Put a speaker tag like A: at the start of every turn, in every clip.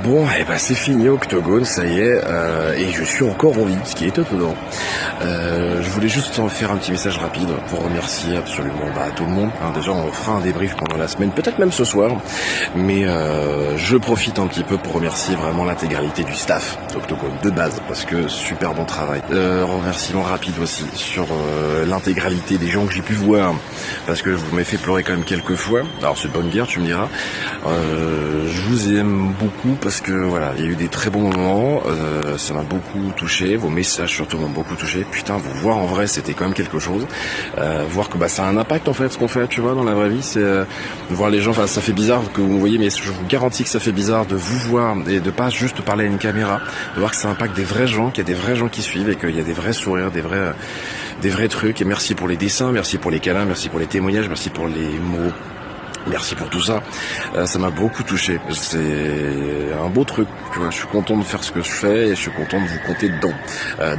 A: Bon, et ben c'est fini Octogone, ça y est, et je suis encore en vie, ce qui est étonnant. Je voulais juste en faire un petit message rapide pour remercier absolument tout le monde. Déjà, on fera un débrief pendant la semaine, peut-être même ce soir, mais je profite un petit peu pour remercier vraiment l'intégralité du staff d'Octogone, de base, parce que super bon travail. Remerciement rapide aussi sur l'intégralité des gens que j'ai pu voir, parce que vous m'avez fait pleurer quand même quelques fois. Alors c'est de bonne guerre, tu me diras. Je vous aime beaucoup parce que voilà, il y a eu des très bons moments, ça m'a beaucoup touché, vos messages surtout m'ont beaucoup touché. Putain, vous voir en vrai, c'était quand même quelque chose. Voir que ça a un impact en fait, ce qu'on fait, tu vois, dans la vraie vie, c'est de voir les gens. Enfin, ça fait bizarre que vous me voyez, mais je vous garantis que ça fait bizarre de vous voir et de pas juste parler à une caméra, de voir que ça impacte des vrais gens, qu'il y a des vrais gens qui suivent et qu'il y a des vrais sourires, des vrais trucs. Et merci pour les dessins, merci pour les câlins, merci pour les témoignages, merci pour les mots. Merci pour tout ça, ça m'a beaucoup touché, c'est un beau truc, tu vois. Je suis content de faire ce que je fais et je suis content de vous compter dedans,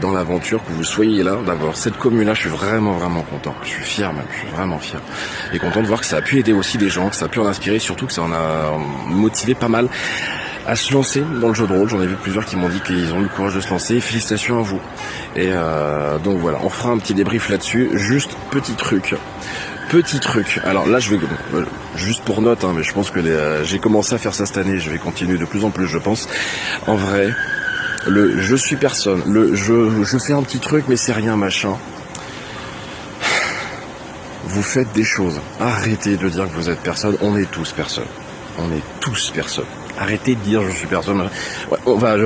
A: dans l'aventure, que vous soyez là, d'avoir cette commune-là, je suis vraiment content, je suis fier même, je suis vraiment fier, et content de voir que ça a pu aider aussi des gens, que ça a pu en inspirer, surtout que ça en a motivé pas mal à se lancer dans le jeu de rôle. J'en ai vu plusieurs qui m'ont dit qu'ils ont eu le courage de se lancer, félicitations à vous. Et donc voilà, on fera un petit débrief là-dessus, juste petit truc, alors là je vais, juste pour note, mais je pense que j'ai commencé à faire ça cette année, je vais continuer de plus en plus, je pense. En vrai, je suis personne, je fais un petit truc mais c'est rien machin. Vous faites des choses, arrêtez de dire que vous êtes personne, on est tous personne. Arrêtez de dire je suis personne. Ouais, voilà,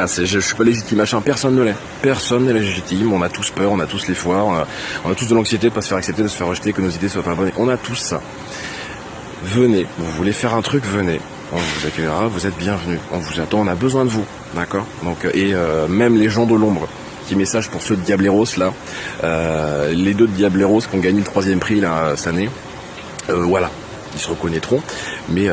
A: je suis pas légitime, machin. Personne ne l'est. Personne n'est légitime. On a tous peur, on a tous les foires, on a tous de l'anxiété de pas se faire accepter, de se faire rejeter, que nos idées soient pas bonnes. On a tous ça. Venez. Vous voulez faire un truc, venez. On vous accueillera, vous êtes bienvenus. On vous attend, on a besoin de vous. D'accord? Donc, même les gens de l'ombre. Petit message pour ceux de Diableros là. Les deux de Diableros qui ont gagné le 3e prix là, cette année. Voilà. Ils se reconnaîtront, mais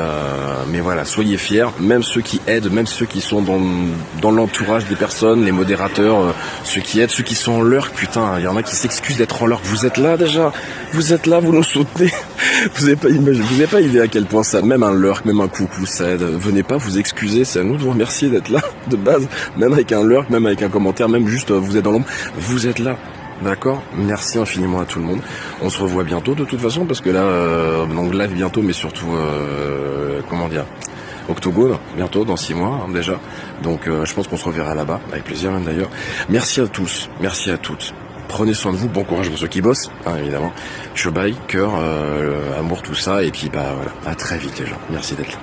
A: voilà, soyez fiers, même ceux qui aident, même ceux qui sont dans l'entourage des personnes, les modérateurs, ceux qui aident, ceux qui sont en lurk, putain, il y en a qui s'excusent d'être en lurk. Vous êtes là déjà, vous êtes là, vous nous soutenez, vous n'avez pas idée à quel point ça, même un lurk, même un coucou, ça aide. Venez pas vous excuser, c'est à nous de vous remercier d'être là, de base, même avec un lurk, même avec un commentaire, même juste vous êtes dans l'ombre, vous êtes là. D'accord, merci infiniment à tout le monde. On se revoit bientôt de toute façon, parce que là, donc live bientôt, mais surtout, comment dire, Octogone, bientôt, dans 6 mois déjà. Donc je pense qu'on se reverra là-bas, avec plaisir même d'ailleurs. Merci à tous, merci à toutes. Prenez soin de vous, bon courage pour ceux qui bossent, évidemment. Chobaï, cœur, amour, tout ça, et puis voilà, à très vite les gens. Merci d'être là.